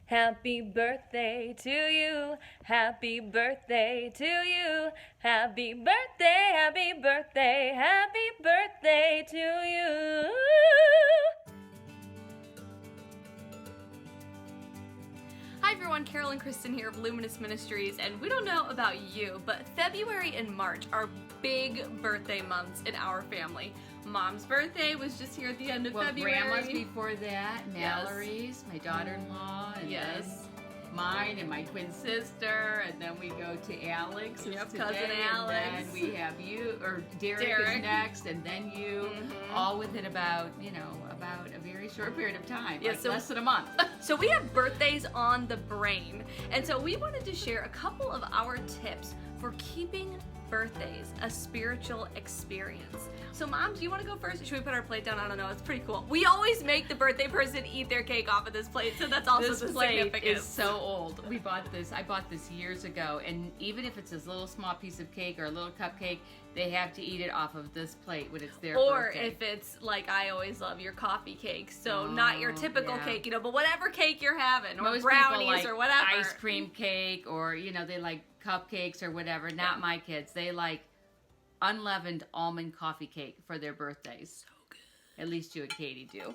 Happy birthday to you. Happy birthday to you. Happy birthday, happy birthday, happy birthday to you. Hi everyone, Carol and Kristen here of Luminous Ministries, and we don't know about you, but February and March are big birthday months in our family. Mom's birthday was just here at the end of February. Grandma's before that, Mallory's, my daughter-in-law, and then mine and my twin sister, and then we go to Alex's today, cousin Alex. And then we have you, or Derek is next, and then you, all within about a very short period of time, less than a month. So we have birthdays on the brain, and so we wanted to share a couple of our tips for keeping birthdays a spiritual experience. So moms, you want to go first? Should we put our plate down? I don't know. It's pretty cool. We always make the birthday person eat their cake off of this plate, so that's also this the plate significance. is so old. I bought this years ago, and even if it's a little small piece of cake or a little cupcake, they have to eat it off of this plate when it's their birthday. Or if it's like, I always love your coffee cake, so not your typical cake, but whatever cake you're having, or most brownies people like or whatever. Ice cream cake, or they like cupcakes or whatever. Not my kids. They like unleavened almond coffee cake for their birthdays. So good. At least you and Katie do.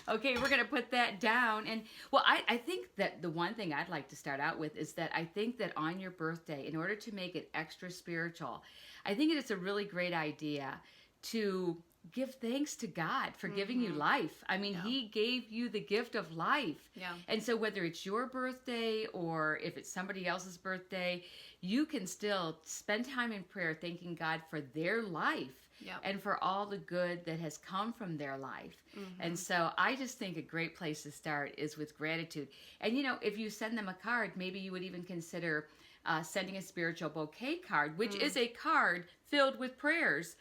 Okay, we're going to put that down. And well, I think that the one thing I'd like to start out with is that I think that on your birthday, in order to make it extra spiritual, I think it's a really great idea to give thanks to God for giving you life. I mean, He gave you the gift of life. Yeah. And so whether it's your birthday or if it's somebody else's birthday, you can still spend time in prayer thanking God for their life and for all the good that has come from their life. And so I just think a great place to start is with gratitude. And if you send them a card, maybe you would even consider sending a spiritual bouquet card, which is a card filled with prayers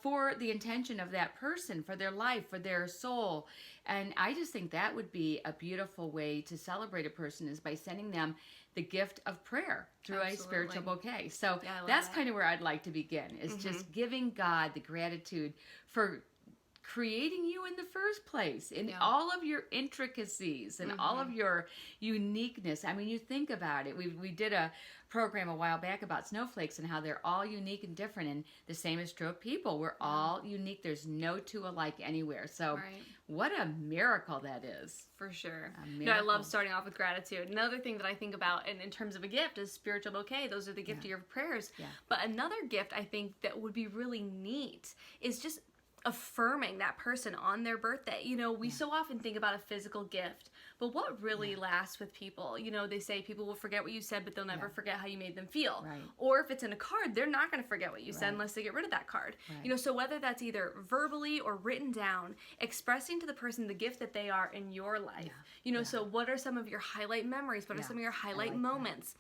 for the intention of that person, for their life, for their soul. And I just think that would be a beautiful way to celebrate a person, is by sending them the gift of prayer through a spiritual bouquet. So that's kind of where I'd like to begin, is just giving God the gratitude for creating you in the first place, in all of your intricacies and all of your uniqueness. I mean, you think about it. We did a program a while back about snowflakes and how they're all unique and different, and the same is true of people. We're all unique. There's no two alike anywhere. So what a miracle that is. For sure. I love starting off with gratitude. Another thing that I think about in terms of a gift is spiritual bouquet. Those are the gift of your prayers. But another gift I think that would be really neat is just affirming that person on their birthday. We so often think about a physical gift, but what really lasts with people? They say people will forget what you said, but they'll never forget how you made them feel. Right. Or if it's in a card, they're not going to forget what you said unless they get rid of that card. Right. So whether that's either verbally or written down, expressing to the person the gift that they are in your life. So what are some of your highlight memories? What are some of your highlight moments?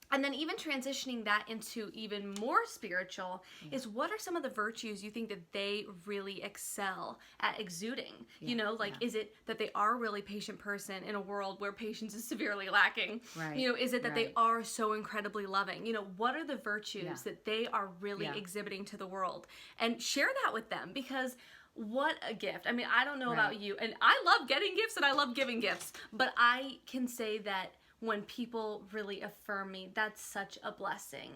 And then even transitioning that into even more spiritual is, what are some of the virtues you think that they really excel at exuding? Is it that they are a really patient person in a world where patience is severely lacking? Right. Is it that they are so incredibly loving? What are the virtues that they are really exhibiting to the world? And share that with them, because what a gift. I mean, I don't know about you, and I love getting gifts and I love giving gifts, but I can say that when people really affirm me, that's such a blessing,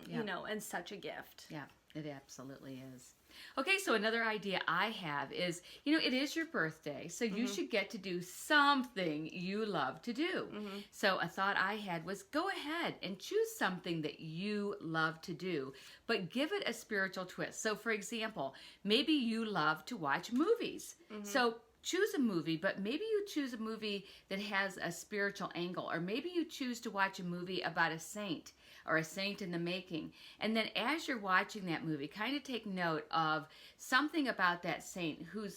and such a gift. Yeah, it absolutely is. Okay, so another idea I have is, it is your birthday, so you should get to do something you love to do. So a thought I had was, go ahead and choose something that you love to do, but give it a spiritual twist. So for example, maybe you love to watch movies. So choose a movie, but maybe you choose a movie that has a spiritual angle, or maybe you choose to watch a movie about a saint or a saint in the making. And then as you're watching that movie, kind of take note of something about that saint who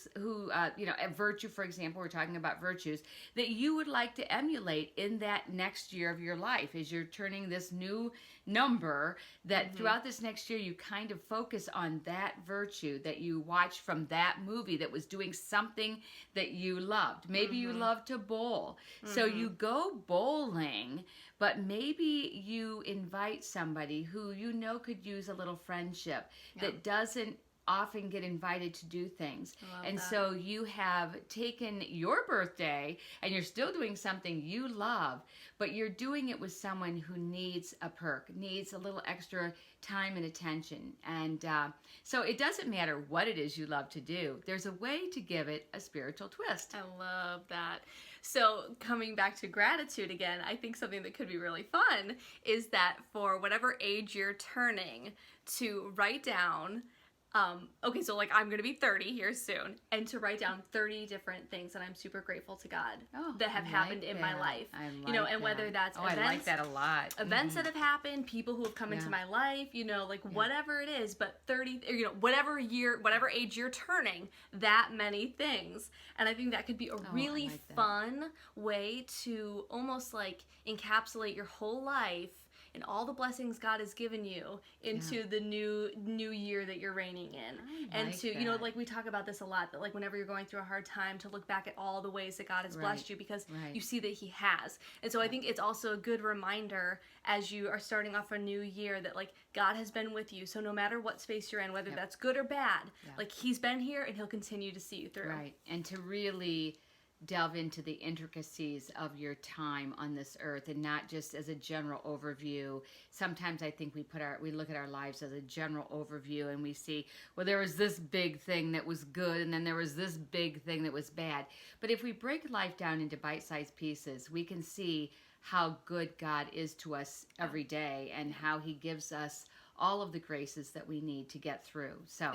a virtue, for example, we're talking about virtues, that you would like to emulate in that next year of your life as you're turning this new number, that throughout this next year you kind of focus on that virtue that you watched from that movie that was doing something that you loved. Maybe you love to bowl. So you go bowling, but maybe you invite somebody who could use a little friendship that doesn't often get invited to do things. And that. so you have taken your birthday and you're still doing something you love, but you're doing it with someone who needs a perk, needs a little extra time and attention. And so it doesn't matter what it is you love to do. There's a way to give it a spiritual twist. I love that. So coming back to gratitude again, I think something that could be really fun is that for whatever age you're turning, to write down, okay, so like I'm going to be 30 here soon, and to write down 30 different things that I'm super grateful to God that have happened in my life. I you know, and whether that's events, I like that a lot. Events that have happened, people who have come into my life, you know, like whatever it is, but 30, you know, whatever year, whatever age you're turning, that many things. And I think that could be a really fun way to almost like encapsulate your whole life and all the blessings God has given you into the new year that you're reigning in. And to, you know, like we talk about this a lot, that like whenever you're going through a hard time, to look back at all the ways that God has blessed you, because you see that he has. And so I think it's also a good reminder as you are starting off a new year that like God has been with you. So no matter what space you're in, whether that's good or bad, like he's been here and he'll continue to see you through. Right. And to really delve into the intricacies of your time on this earth, and not just as a general overview. Sometimes I think we look at our lives as a general overview, and we see, well, there was this big thing that was good, and then there was this big thing that was bad. But if we break life down into bite-sized pieces, we can see how good God is to us every day, and how he gives us all of the graces that we need to get through. So,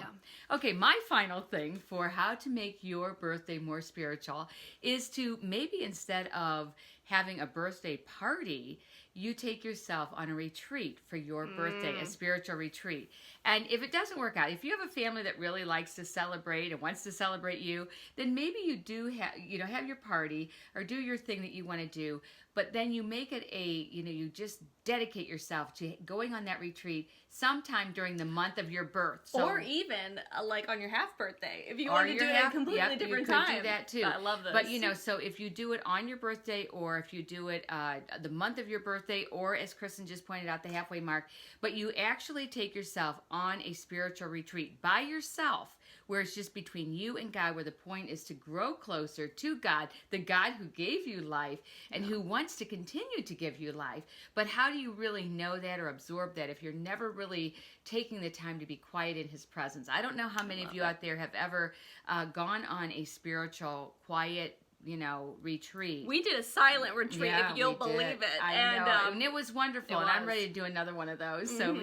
okay, my final thing for how to make your birthday more spiritual is to maybe, instead of having a birthday party, you take yourself on a retreat for your birthday, a spiritual retreat. And if it doesn't work out, if you have a family that really likes to celebrate and wants to celebrate you, then maybe you do have your party or do your thing that you want to do, but then you make it you just dedicate yourself to going on that retreat sometime during the month of your birth. So, or even like on your half birthday, if you want to do it at a completely different time. You could do that too. I love this. But so if you do it on your birthday, or if you do it the month of your birthday, or as Kristen just pointed out, the halfway mark, but you actually take yourself on a spiritual retreat by yourself, where it's just between you and God, where the point is to grow closer to God, the God who gave you life and who wants to continue to give you life. But how do you really know that or absorb that if you're never really taking the time to be quiet in his presence? I don't know how many of you out there have ever gone on a spiritual, quiet, retreat. We did a silent retreat, if you'll believe it. I know. And it was wonderful. And I'm ready to do another one of those. So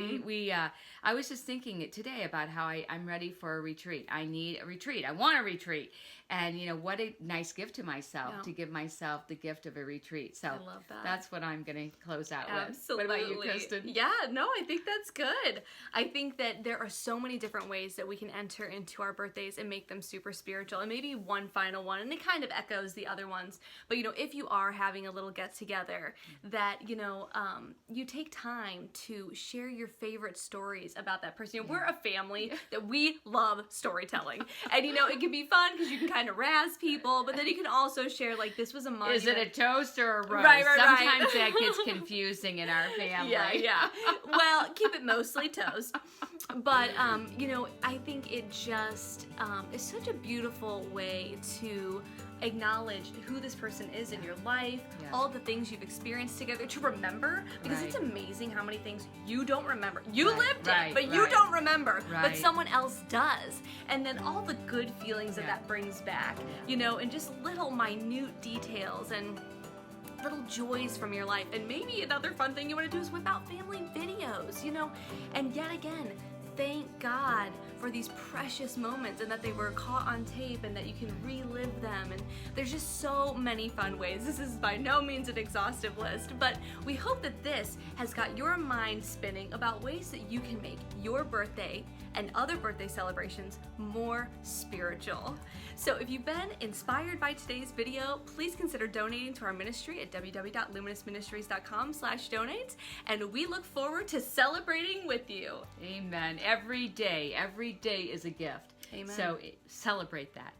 I was just thinking today about how I'm ready for a retreat. I need a retreat. I want a retreat. And what a nice gift to myself, to give myself the gift of a retreat. So I love that. That's what I'm going to close out with. Absolutely. What about you, Kristen? Yeah, no, I think that's good. I think that there are so many different ways that we can enter into our birthdays and make them super spiritual. And maybe one final one, and it kind of echoes the other ones. But, if you are having a little get together, that, you take time to share your favorite stories about that person. We're a family that we love storytelling. And, it can be fun because you can kind of razz people, but then you can also share, like, this was a monument. Is it a toast or a roast? Right. Sometimes that gets confusing in our family. Yeah. Well, keep it mostly toast. But, I think it just is such a beautiful way to acknowledge who this person is in your life, all the things you've experienced together, to remember, because it's amazing how many things you don't remember. You lived it, but you don't remember, but someone else does. And then all the good feelings that brings back, and just little minute details and little joys from your life. And maybe another fun thing you want to do is whip out family videos, and yet again, thank God for these precious moments, and that they were caught on tape, and that you can relive them. And there's just so many fun ways. This is by no means an exhaustive list, but we hope that this has got your mind spinning about ways that you can make your birthday and other birthday celebrations more spiritual. So if you've been inspired by today's video, please consider donating to our ministry at www.luminousministries.com/donate, and we look forward to celebrating with you. Amen. Every day is a gift. Amen. So celebrate that.